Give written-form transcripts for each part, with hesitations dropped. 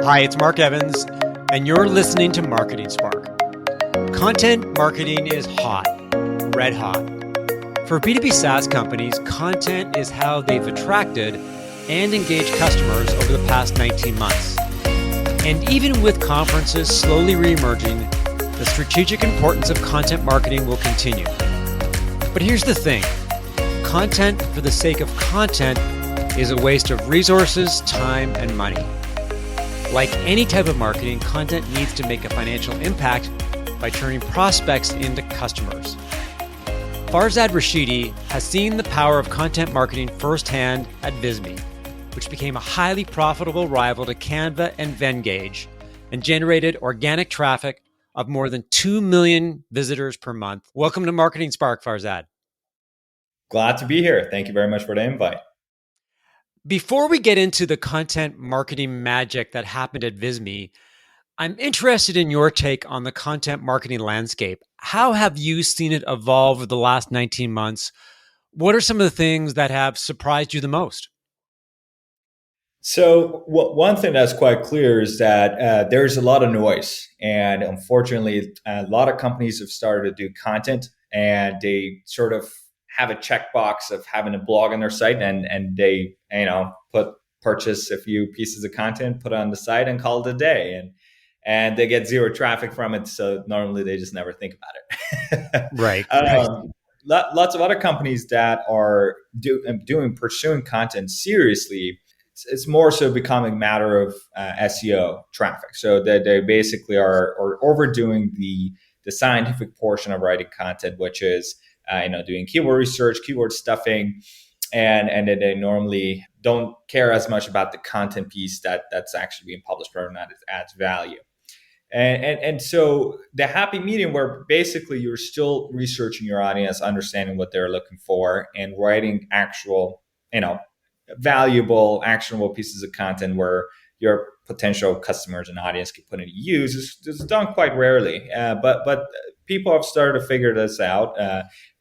Hi, it's Mark Evans, and you're listening to Marketing Spark. Content marketing is hot, red hot. For B2B SaaS companies, content is how they've attracted and engaged customers over the past 19 months. And even with conferences slowly re-emerging, the strategic importance of content marketing will continue. But here's the thing. Content for the sake of content is a waste of resources, time, and money. Like any type of marketing, content needs to make a financial impact by turning prospects into customers. Farzad Rashidi has seen the power of content marketing firsthand at Visme, which became a highly profitable rival to Canva and Venngage and generated organic traffic of more than 2 million visitors per month. Welcome to Marketing Spark, Farzad. Glad to be here. Thank you very much for the invite. Before we get into the content marketing magic that happened at Visme, I'm interested in your take on the content marketing landscape. How have you seen it evolve over the last 19 months? What are some of the things that have surprised you the most? So one thing that's quite clear is that there's a lot of noise. And unfortunately, a lot of companies have started to do content and they sort of have a checkbox of having a blog on their site and they, purchase a few pieces of content, put it on the site and call it a day. And they get zero traffic from it. So normally they just never think about it. Right. Lots of other companies that are pursuing content seriously, it's more so becoming a matter of SEO traffic. So that they basically are overdoing the scientific portion of writing content, which is doing keyword research, keyword stuffing, and then they normally don't care as much about the content piece that's actually being published, whether or not it adds value. And so the happy medium where basically you're still researching your audience, understanding what they're looking for, and writing actual, valuable, actionable pieces of content where your potential customers and audience can put into use is done quite rarely. But people have started to figure this out.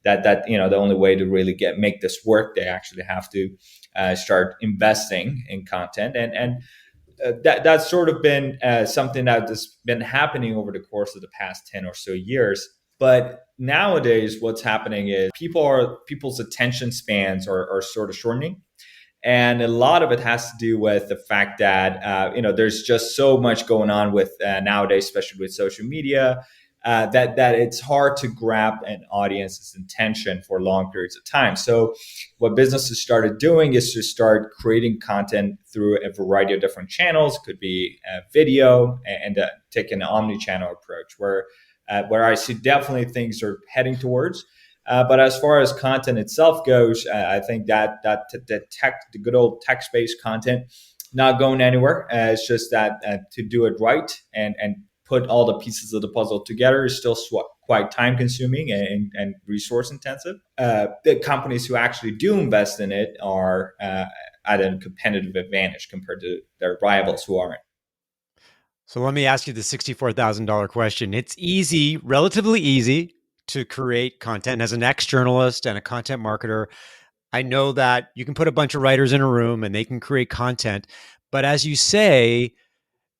That the only way to really make this work, they actually have to start investing in content, and that's sort of been something that has been happening over the course of the past 10 or so years. But nowadays, what's happening is people's attention spans are sort of shortening. And a lot of it has to do with the fact that, there's just so much going on with nowadays, especially with social media, that it's hard to grab an audience's attention for long periods of time. So what businesses started doing is to start creating content through a variety of different channels. It could be video and take an omni-channel approach where I see definitely things are heading towards. But as far as content itself goes, I think that the good old text-based content not going anywhere. It's just that to do it right and put all the pieces of the puzzle together is still quite time-consuming and resource-intensive. The companies who actually do invest in it are at a competitive advantage compared to their rivals who aren't. So let me ask you the $64,000 question. It's easy, relatively easy, to create content. As an ex-journalist and a content marketer, I know that you can put a bunch of writers in a room and they can create content. But as you say,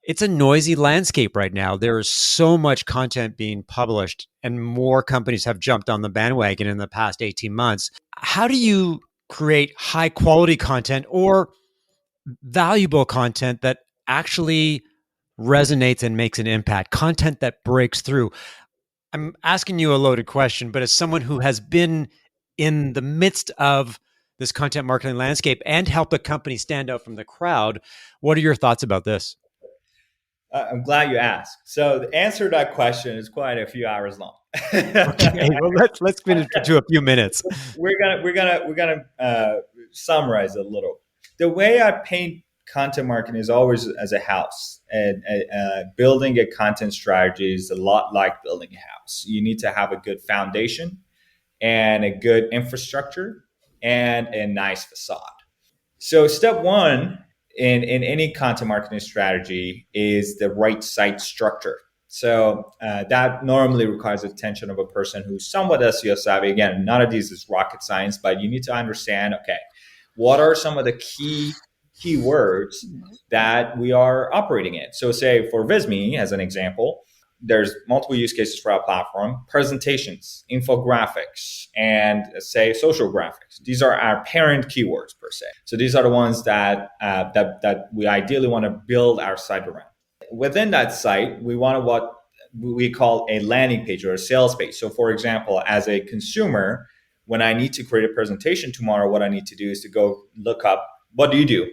it's a noisy landscape right now. There is so much content being published and more companies have jumped on the bandwagon in the past 18 months. How do you create high quality content or valuable content that actually resonates and makes an impact, content that breaks through? I'm asking you a loaded question, but as someone who has been in the midst of this content marketing landscape and helped a company stand out from the crowd, what are your thoughts about this? I'm glad you asked. So the answer to that question is quite a few hours long. Okay, well let's finish to a few minutes. We're gonna summarize a little. The way I paint content marketing is always as a house, and building a content strategy is a lot like building a house. You need to have a good foundation and a good infrastructure and a nice facade. So step one in any content marketing strategy is the right site structure. So that normally requires the attention of a person who's somewhat SEO savvy. Again, none of these is rocket science, but you need to understand, okay, what are some of the key keywords that we are operating in. So say for Visme, as an example, there's multiple use cases for our platform: presentations, infographics, and say social graphics. These are our parent keywords per se. So these are the ones that we ideally want to build our site around. Within that site, we want what we call a landing page or a sales page. So for example, as a consumer, when I need to create a presentation tomorrow, what I need to do is to go look up, what do you do,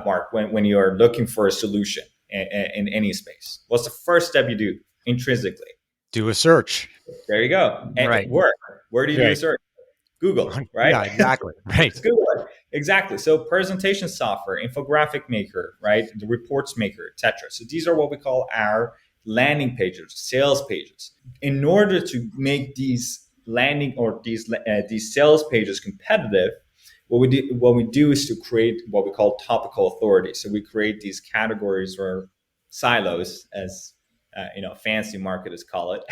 Mark, when you're looking for a solution in any space? What's the first step you do intrinsically? Do a search. There you go. Right. Where do you do a search? Google, right? Yeah, exactly. Right. Google it. Exactly. So presentation software, infographic maker, right? The reports maker, etc. So these are what we call our landing pages, sales pages. In order to make these landing or these sales pages competitive, what we do is to create what we call topical authority. So we create these categories or silos, as fancy marketers call it,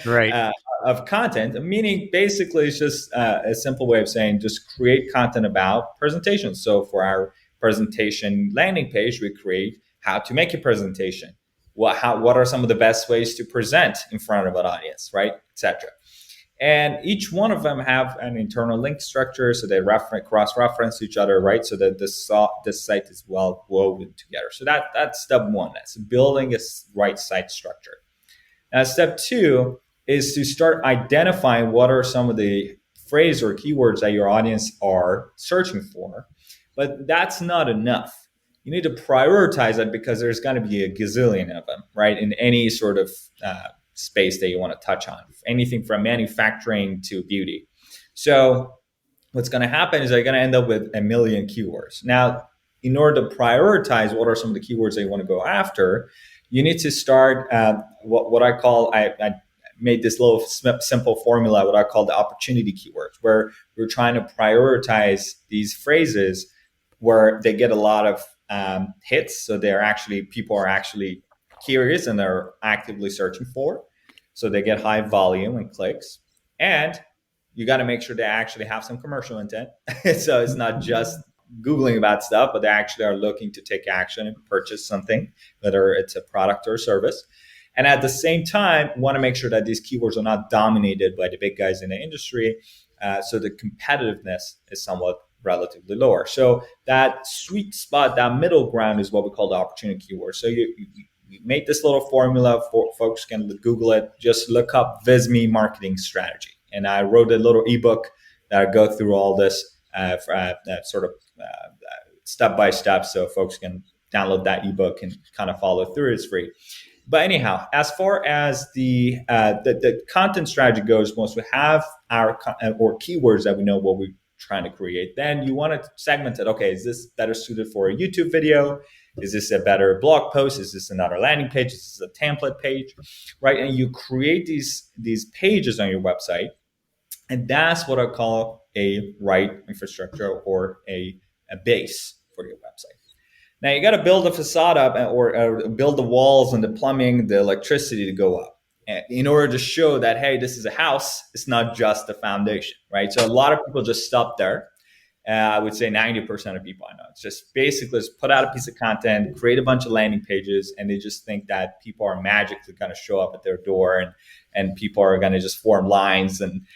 Right. of content. Meaning, basically, it's just a simple way of saying just create content about presentations. So for our presentation landing page, we create how to make a presentation. What are some of the best ways to present in front of an audience, right, etc. And each one of them have an internal link structure, so they cross-reference each other, right? So that this site is well woven together. So that's step one. That's building a right site structure. Now, step two is to start identifying what are some of the phrases or keywords that your audience are searching for. But that's not enough. You need to prioritize that, because there's going to be a gazillion of them, right? In any sort of space that you want to touch on, anything from manufacturing to beauty. So what's going to happen is you're going to end up with a million keywords. Now, in order to prioritize what are some of the keywords that you want to go after, you need to start what I call, I made this little simple formula, what I call the opportunity keywords, where we're trying to prioritize these phrases where they get a lot of hits. So people are actually curious and they're actively searching for. So they get high volume and clicks. And you got to make sure they actually have some commercial intent. So it's not just Googling about stuff, but they actually are looking to take action and purchase something, whether it's a product or a service. And at the same time, want to make sure that these keywords are not dominated by the big guys in the industry. So the competitiveness is somewhat relatively lower. So that sweet spot, that middle ground, is what we call the opportunity keyword. So you made this little formula for folks can Google it. Just look up Visme marketing strategy. And I wrote a little ebook that I go through all this sort of step by step, so folks can download that ebook and kind of follow through. It's free. But anyhow, as far as the content strategy goes, once we have our or keywords that we know what we're trying to create, then you want to segment it. Okay, is this better suited for a YouTube video? Is this a better blog post? Is this another landing page? Is this a template page? Right? And you create these pages on your website. And that's what I call a right infrastructure or a base for your website. Now you got to build a facade up or build the walls and the plumbing, the electricity to go up in order to show that, hey, this is a house. It's not just the foundation, right? So a lot of people just stop there. I would say 90% of people I know, it's just basically just put out a piece of content, create a bunch of landing pages, and they just think that people are magically going to show up at their door and people are going to just form lines and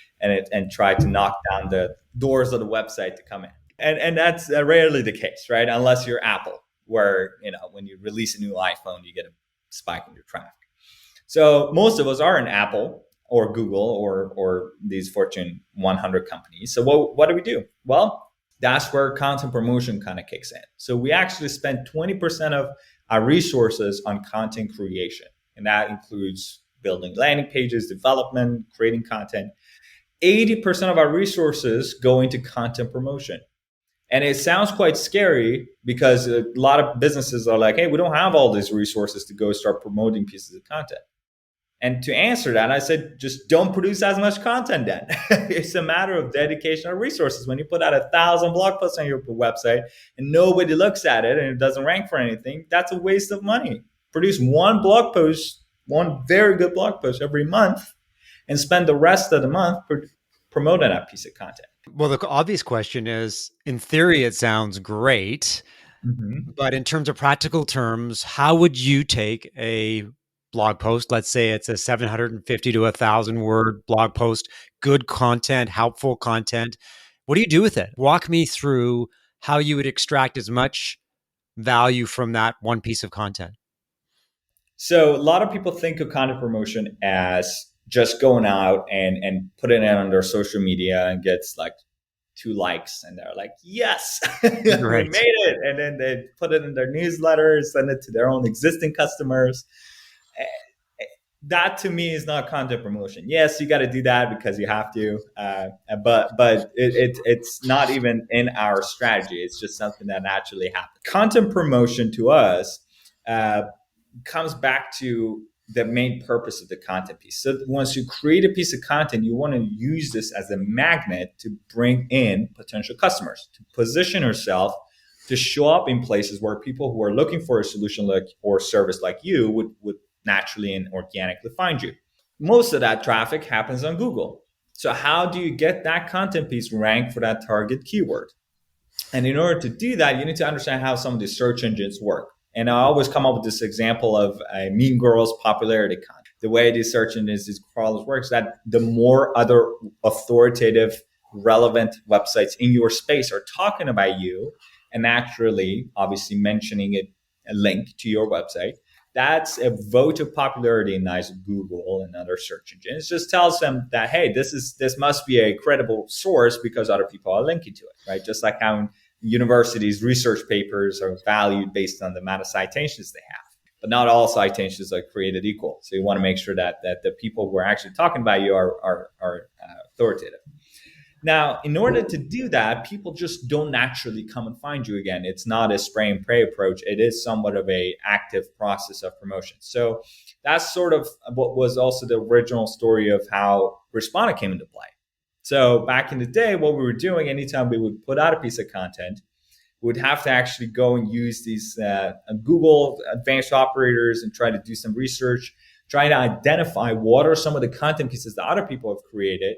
try to knock down the doors of the website to come in. And that's rarely the case, right? Unless you're Apple, where, when you release a new iPhone, you get a spike in your traffic. So most of us are in Apple or Google or these Fortune 100 companies. So what do we do? Well, that's where content promotion kind of kicks in. So we actually spend 20% of our resources on content creation. And that includes building landing pages, development, creating content. 80% of our resources go into content promotion. And it sounds quite scary because a lot of businesses are like, hey, we don't have all these resources to go start promoting pieces of content. And to answer that, I said, just don't produce as much content then. It's a matter of dedication of resources. When you put out 1,000 blog posts on your website and nobody looks at it and it doesn't rank for anything, that's a waste of money. Produce one blog post, one very good blog post every month, and spend the rest of the month promoting that piece of content. Well, the obvious question is, in theory, it sounds great. Mhm. But in terms of practical terms, how would you take a blog post? Let's say it's a 750 to 1,000 word blog post, good content, helpful content. What do you do with it? Walk me through how you would extract as much value from that one piece of content. So a lot of people think of content promotion as just going out and putting it on their social media and gets like 2 likes and they're like, yes, we Right. made it. And then they put it in their newsletter, send it to their own existing customers. Eh, That to me is not content promotion. Yes, you got to do that because you have to, but it's not even in our strategy. It's just something that naturally happens. Content promotion to us uh, comes back to the main purpose of the content piece. So once you create a piece of content, you want to use this as a magnet to bring in potential customers, to position yourself to show up in places where people who are looking for a solution like or service like you would naturally and organically find you. Most of that traffic happens on Google. So how do you get that content piece ranked for that target keyword? And in order to do that, you need to understand how some of these search engines work. And I always come up with this example of Mean Girls popularity content. The way these search engines, these crawlers works, that the more other authoritative, relevant websites in your space are talking about you and naturally, obviously mentioning a link to your website, that's a vote of popularity in the eyes of Google and other search engines. It just tells them that, hey, this must be a credible source because other people are linking to it, right? Just like how in universities research papers are valued based on the amount of citations they have. But not all citations are created equal. So you want to make sure that the people who are actually talking about you are authoritative. Now, in order to do that, people just don't naturally come and find you again. It's not a spray and pray approach. It is somewhat of a active process of promotion. So that's sort of what was also the original story of how Responded came into play. So back in the day, what we were doing, anytime we would put out a piece of content, we would have to actually go and use these Google advanced operators and try to do some research, try to identify what are some of the content pieces that other people have created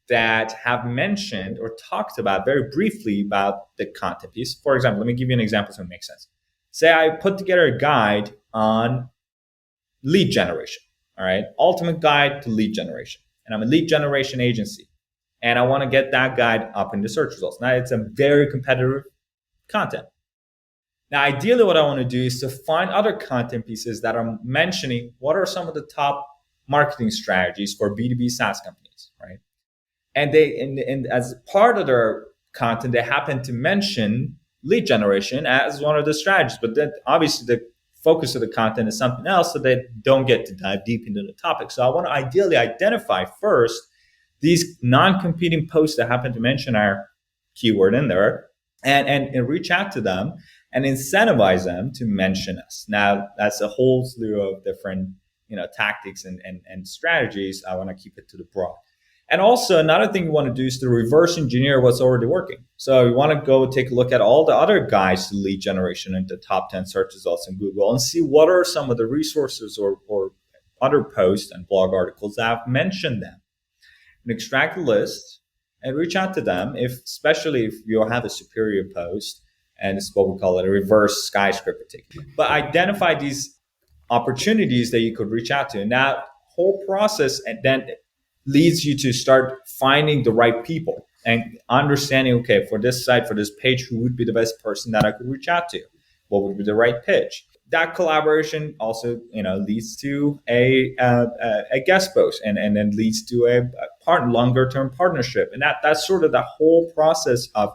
that have mentioned or talked about very briefly about the content piece. For example, let me give you an example so it makes sense. Say I put together a guide on lead generation, all right? Ultimate guide to lead generation. And I'm a lead generation agency. And I want to get that guide up in the search results. Now, it's a very competitive content. Now, ideally, what I want to do is to find other content pieces that are mentioning what are some of the top marketing strategies for B2B SaaS companies, right? And and as part of their content, they happen to mention lead generation as one of the strategies. But then obviously the focus of the content is something else, so they don't get to dive deep into the topic. So I want to ideally identify first these non-competing posts that happen to mention our keyword in there and reach out to them and incentivize them to mention us. Now, that's a whole slew of different tactics and strategies. I want to keep it to the broad. And also another thing you want to do is to reverse engineer what's already working. So you want to go take a look at all the other guides to lead generation into top 10 search results in Google and see what are some of the resources or other posts and blog articles that have mentioned them. And extract a list and reach out to them, especially if you have a superior post, and it's what we call it a reverse skyscraper technique. But identify these opportunities that you could reach out to. And that whole process and then leads you to start finding the right people and understanding, okay, for this site, for this page, who would be the best person that I could reach out to? What would be the right pitch? That collaboration also, leads to a guest post and then leads to a longer term partnership. And that's sort of the whole process of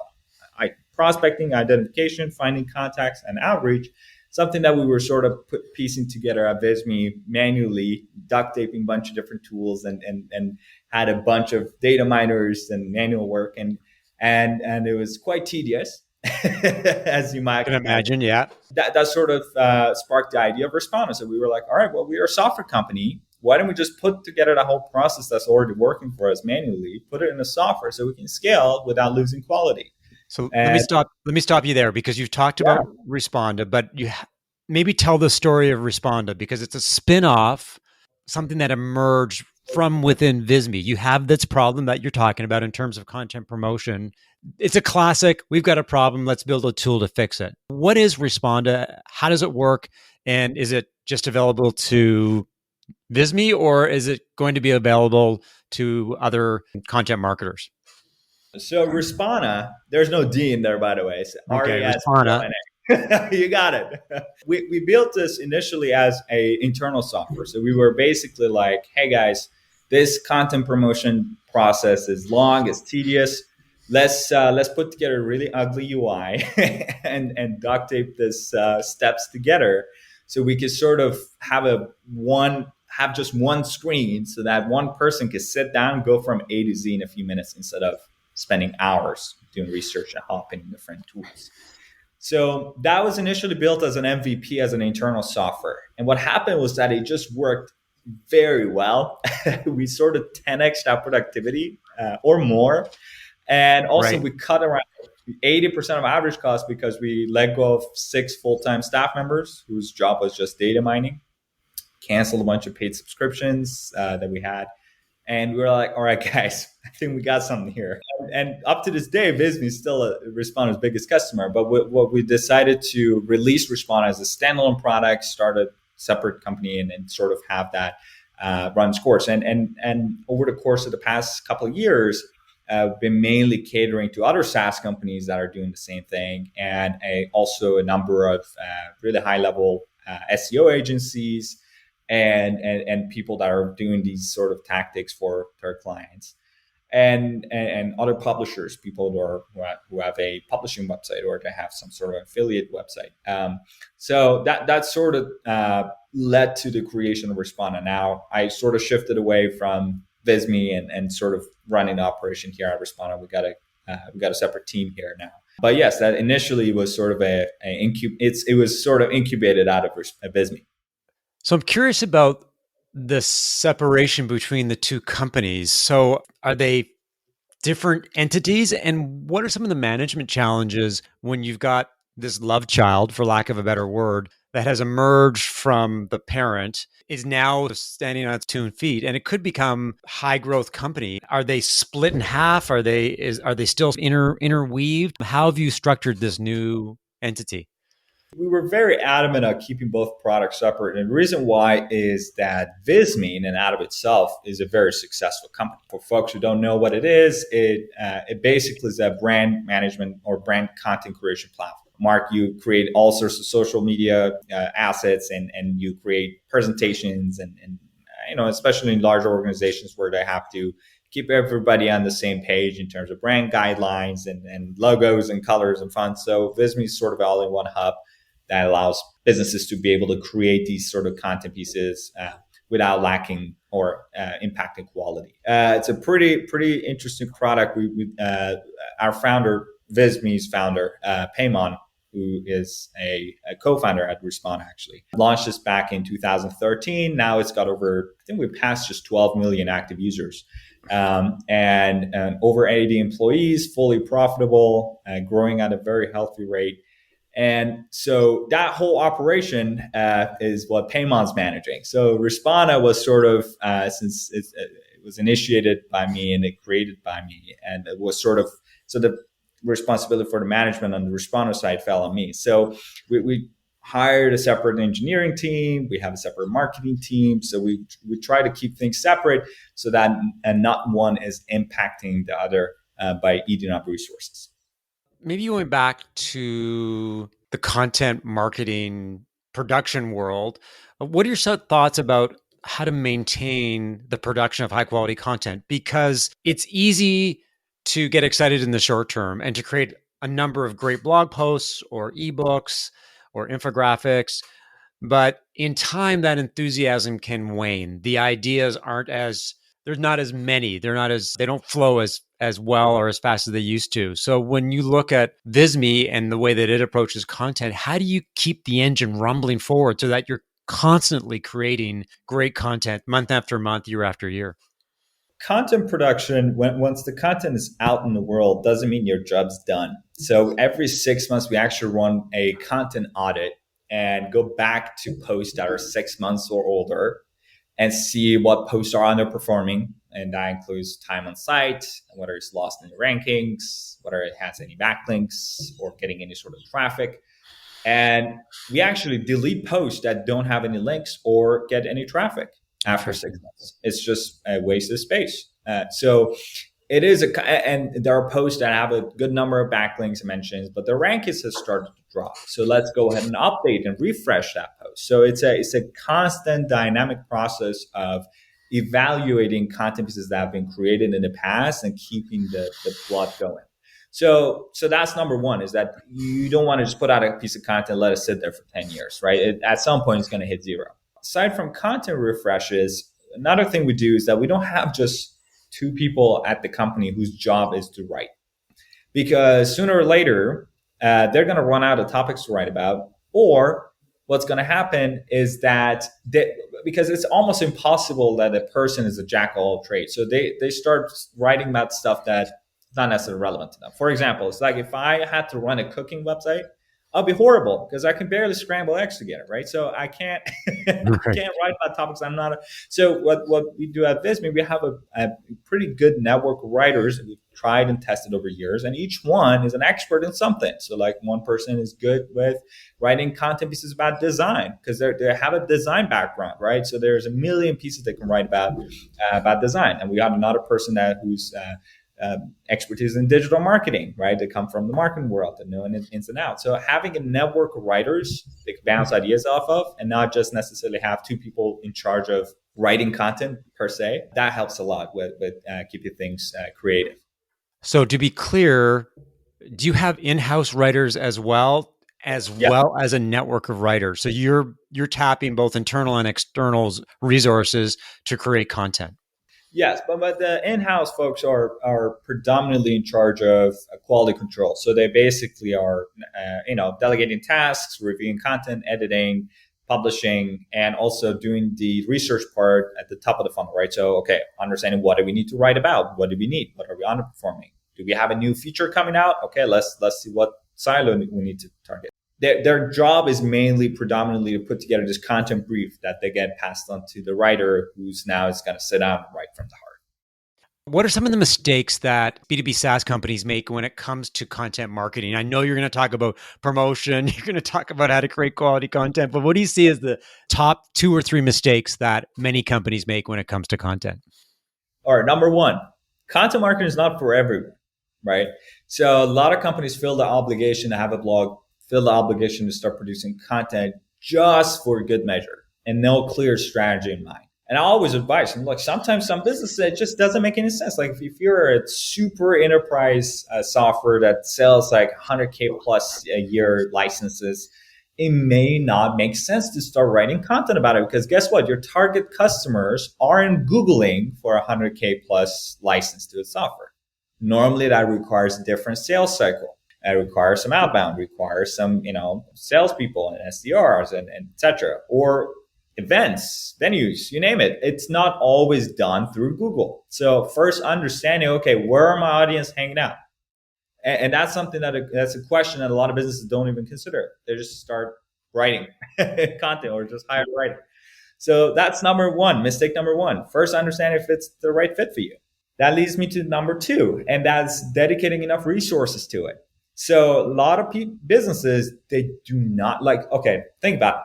prospecting, identification, finding contacts, and outreach. Something that we were sort of piecing together at Visme manually, duct taping a bunch of different tools and had a bunch of data miners and manual work. And it was quite tedious, as you might I can imagine. Yeah. That sort of sparked the idea of Responded. So we were like, all right, well, we are a software company. Why don't we just put together the whole process that's already working for us manually, put it in the software so we can scale without losing quality? So let me stop you there because you've talked about Responda, but you maybe tell the story of Responda because it's a spin-off, something that emerged from within Visme. You have this problem that you're talking about in terms of content promotion. It's a classic. We've got a problem. Let's build a tool to fix it. What is Responda? How does it work? And is it just available to Visme, or is it going to be available to other content marketers? So Respana, there's no D in there, by the way. It's Okay, Responda. RESPONA. You got it. We built this initially as a internal software. So we were basically like, hey guys, this content promotion process is long, it's tedious. Let's put together a really ugly UI and duct tape this steps together so we could sort of have just one screen so that one person could sit down, go from A to Z in a few minutes instead of spending hours doing research and hopping in different tools. So that was initially built as an MVP, as an internal software. And what happened was that it just worked very well. We sort of 10x that productivity or more. And also we cut around 80% of average cost because we let go of 6 full-time staff members whose job was just data mining, canceled a bunch of paid subscriptions that we had. And we were like, all right, guys, I think we got something here. And up to this day, Visme is still Responda's biggest customer. But what we decided to release Responda as a standalone product, start a separate company, and sort of have that run its course. And over the course of the past couple of years, been mainly catering to other SaaS companies that are doing the same thing, and also a number of really high-level SEO agencies and people that are doing these sort of tactics for their clients, and other publishers, people who have a publishing website or they have some sort of affiliate website. So that sort of led to the creation of Responda. Now I sort of shifted away from Visme and sort of running the operation here at Responda. We got a separate team here now. But yes, that initially was sort of it was sort of incubated out of Visme. So I'm curious about the separation between the two companies. So are they different entities? And what are some of the management challenges when you've got this love child, for lack of a better word, that has emerged from the parent, is now standing on its 2 feet, and it could become high growth company? Are they split in half? Are they still interweaved? How have you structured this new entity? We were very adamant on keeping both products separate. And the reason why is that Visme in and out of itself is a very successful company. For folks who don't know what it is, it basically is a brand management or brand content creation platform. Mark, you create all sorts of social media assets and you create presentations and especially in larger organizations where they have to keep everybody on the same page in terms of brand guidelines and logos and colors and fonts. So Visme is sort of all in one hub that allows businesses to be able to create these sort of content pieces without lacking or impacting quality. It's a pretty interesting product. Our founder, Visme's founder, Paymon, who is a co-founder at Responda, actually launched this back in 2013. Now it's got over, I think we passed just 12 million active users. And over 80 employees, fully profitable, growing at a very healthy rate. And so that whole operation is what Paymon's managing. So Responda was sort of, since it was initiated by me and it created by me, and it was sort of, so the responsibility for the management on the Responda side fell on me. So we hired a separate engineering team. We have a separate marketing team. So we try to keep things separate so that and not one is impacting the other by eating up resources. Maybe going back to the content marketing production world, what are your thoughts about how to maintain the production of high quality content? Because it's easy to get excited in the short term and to create a number of great blog posts or ebooks or infographics. But in time, that enthusiasm can wane. The ideas there's not as many. They don't flow as well or as fast as they used to. So when you look at Visme and the way that it approaches content, how do you keep the engine rumbling forward so that you're constantly creating great content month after month, year after year? Content production, once the content is out in the world, doesn't mean your job's done. So every 6 months, we actually run a content audit and go back to posts that are 6 months or older and see what posts are underperforming. And that includes time on site, whether it's lost in the rankings, whether it has any backlinks or getting any sort of traffic. And we actually delete posts that don't have any links or get any traffic after 6 months. It's just a waste of space. So it is and there are posts that have a good number of backlinks and mentions, but the rankings has started to drop. So let's go ahead and update and refresh that post. So it's a constant dynamic process of evaluating content pieces that have been created in the past and keeping the plot going. So that's number one, is that you don't want to just put out a piece of content and let it sit there for 10 years, right? At some point, it's going to hit zero. Aside from content refreshes, another thing we do is that we don't have just two people at the company whose job is to write. Because sooner or later, they're going to run out of topics to write about, or what's going to happen is that because it's almost impossible that a person is a jack of all trades. So they start writing about stuff that's not necessarily relevant to them. For example, it's like if I had to run a cooking website, I'll be horrible because I can barely scramble eggs together, right? So I can't I can't write about topics I'm not. So what we do at Visme, we have a pretty good network of writers that we've tried and tested over years, and each one is an expert in something. So like one person is good with writing content pieces about design because they have a design background, right? So there's a million pieces they can write about design, and we got another person who's expertise in digital marketing, right? They come from the marketing world and know ins and outs. So having a network of writers they can bounce ideas off of and not just necessarily have two people in charge of writing content per se, that helps a lot with keeping things creative. So to be clear, do you have in-house writers as well as a network of writers? So you're tapping both internal and external resources to create content. Yes, but the in-house folks are predominantly in charge of quality control. So they basically are, delegating tasks, reviewing content, editing, publishing, and also doing the research part at the top of the funnel, right? So, okay, understanding what do we need to write about? What do we need? What are we underperforming? Do we have a new feature coming out? Okay, let's see what silo we need to target. Their job is predominantly to put together this content brief that they get passed on to the writer, who's now is going to sit down and write from the heart. What are some of the mistakes that B2B SaaS companies make when it comes to content marketing? I know you're going to talk about promotion, you're going to talk about how to create quality content, but what do you see as the top 2 or 3 mistakes that many companies make when it comes to content? All right, number one, content marketing is not for everyone, right? So a lot of companies feel the obligation to have a blog, feel the obligation to start producing content just for good measure and no clear strategy in mind. And I always advise them, like sometimes some businesses, it just doesn't make any sense. Like if you're a super enterprise software that sells like 100K plus a year licenses, it may not make sense to start writing content about it because guess what? Your target customers aren't Googling for a 100K plus license to a software. Normally that requires a different sales cycle. It requires some outbound, requires some, salespeople and SDRs and et cetera, or events, venues, you name it. It's not always done through Google. So first understanding, okay, where are my audience hanging out? And that's something that's a question that a lot of businesses don't even consider. They just start writing content or just hire writing. So that's mistake number one. First understand if it's the right fit for you. That leads me to number 2, and that's dedicating enough resources to it. So a lot of businesses, they do not think about it.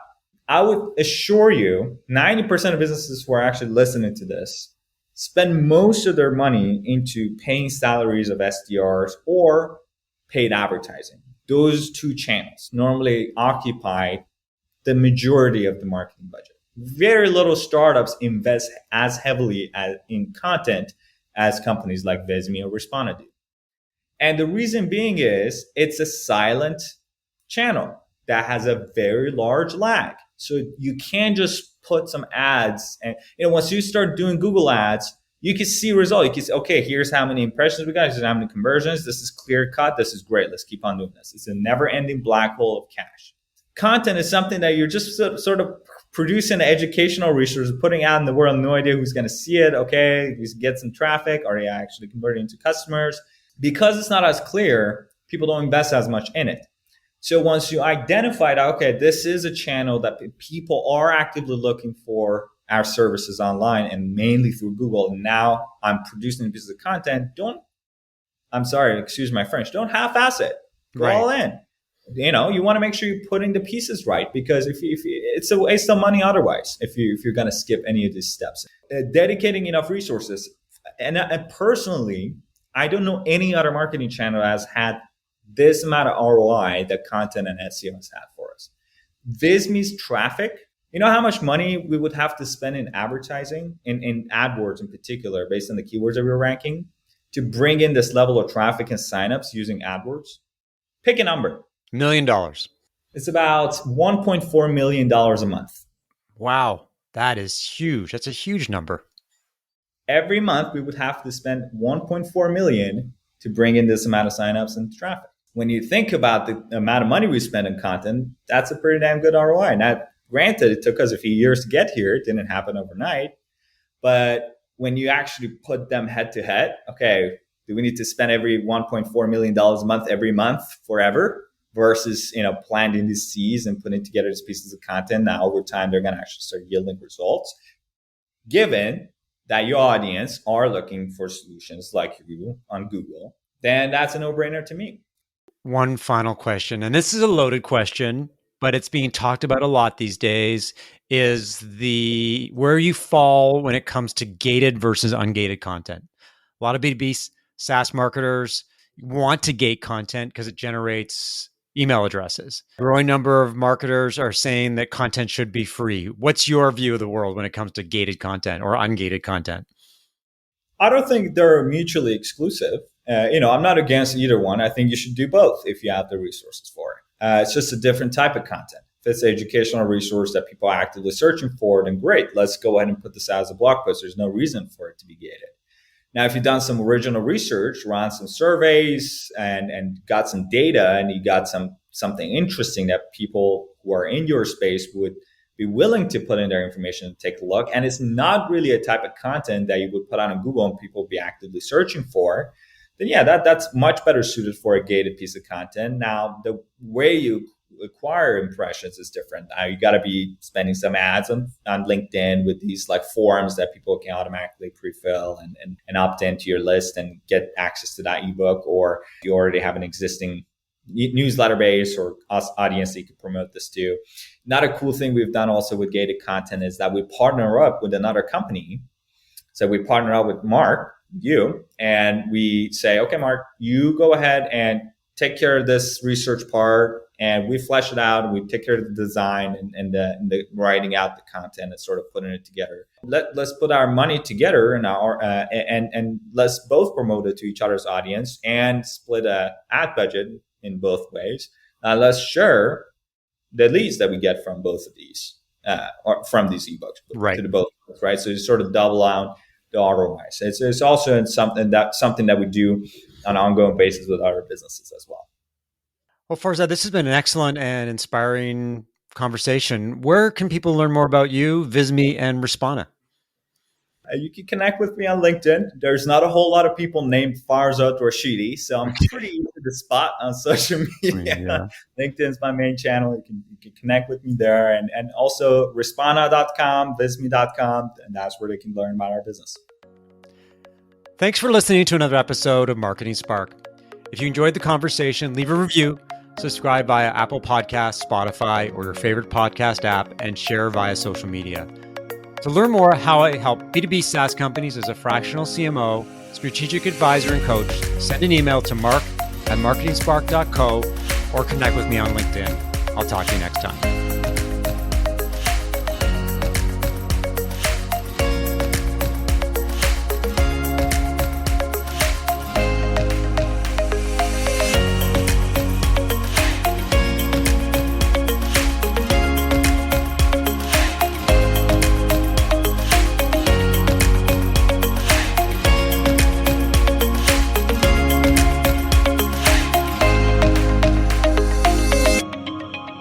I would assure you 90% of businesses who are actually listening to this spend most of their money into paying salaries of SDRs or paid advertising. Those 2 channels normally occupy the majority of the marketing budget. Very little startups invest as heavily in content as companies like Visme or Responded do. And the reason being is it's a silent channel that has a very large lag. So you can't just put some ads and once you start doing Google ads, you can see results. You can say, okay, here's how many impressions we got, here's how many conversions, this is clear cut, this is great, let's keep on doing this. It's a never ending black hole of cash. Content is something that you're just sort of producing an educational resource, putting out in the world, no idea who's going to see it. Okay, you get some traffic, are you actually converting into customers? Because it's not as clear, people don't invest as much in it. So once you identify that, okay, this is a channel that people are actively looking for our services online and mainly through Google, and now I'm producing pieces of content, I'm sorry, excuse my French, don't half-ass it. Go Right. all in. You want to make sure you're putting the pieces right, because if it's a waste of money otherwise if you're going to skip any of these steps. Dedicating enough resources, and personally, I don't know any other marketing channel has had this amount of ROI that content and SEO has had for us. This means traffic. You know how much money we would have to spend in advertising, in AdWords in particular, based on the keywords that we're ranking, to bring in this level of traffic and signups using AdWords? Pick a number. $1 million. It's about $1.4 million a month. Wow. That is huge. That's a huge number. Every month, we would have to spend $1.4 million to bring in this amount of signups and traffic. When you think about the amount of money we spend on content, that's a pretty damn good ROI. Now, granted, it took us a few years to get here. It didn't happen overnight. But when you actually put them head to head, okay, do we need to spend every $1.4 million a month every month forever versus, planting these seeds and putting together these pieces of content? Now, over time, they're going to actually start yielding results. Given that your audience are looking for solutions like you on Google, then that's a no-brainer to me. One final question, and this is a loaded question, but it's being talked about a lot these days, is where you fall when it comes to gated versus ungated content. A lot of B2B SaaS marketers want to gate content because it generates email addresses. A growing number of marketers are saying that content should be free. What's your view of the world when it comes to gated content or ungated content? I don't think they're mutually exclusive. I'm not against either one. I think you should do both if you have the resources for it. It's just a different type of content. If it's an educational resource that people are actively searching for, then great. Let's go ahead and put this out as a blog post. There's no reason for it to be gated. Now, if you've done some original research, run some surveys and got some data, and you got something interesting that people who are in your space would be willing to put in their information to take a look, and it's not really a type of content that you would put out on Google and people would be actively searching for, then yeah, that's much better suited for a gated piece of content. Now, the way you acquire impressions is different. You got to be spending some ads on LinkedIn with these like forums that people can automatically pre-fill and opt into your list and get access to that ebook, or if you already have an existing newsletter base or audience that you can promote this to. Another cool thing we've done also with gated content is that we partner up with another company. So we partner up with Mark, you, and we say, okay, Mark, you go ahead and take care of this research part, and we flesh it out, and we take care of the design and the writing out the content and sort of putting it together. Let's put our money together and let's both promote it to each other's audience and split a ad budget in both ways. Let's share the leads that we get from both of these, or from these ebooks, right, to the both, right? So you sort of double out the ROI. So it's also something that we do on an ongoing basis with other businesses as well. Well, Farzad, this has been an excellent and inspiring conversation. Where can people learn more about you, Visme, and Respona? You can connect with me on LinkedIn. There's not a whole lot of people named Farzad Rashidi, so I'm pretty easy to spot on social media. Yeah. LinkedIn's my main channel. You can connect with me there, and also Respona.com, Visme.com, and that's where they can learn about our business. Thanks for listening to another episode of Marketing Spark. If you enjoyed the conversation, leave a review, subscribe via Apple Podcasts, Spotify, or your favorite podcast app, and share via social media. To learn more how I help B2B SaaS companies as a fractional CMO, strategic advisor, and coach, send an email to mark@marketingspark.co or connect with me on LinkedIn. I'll talk to you next time.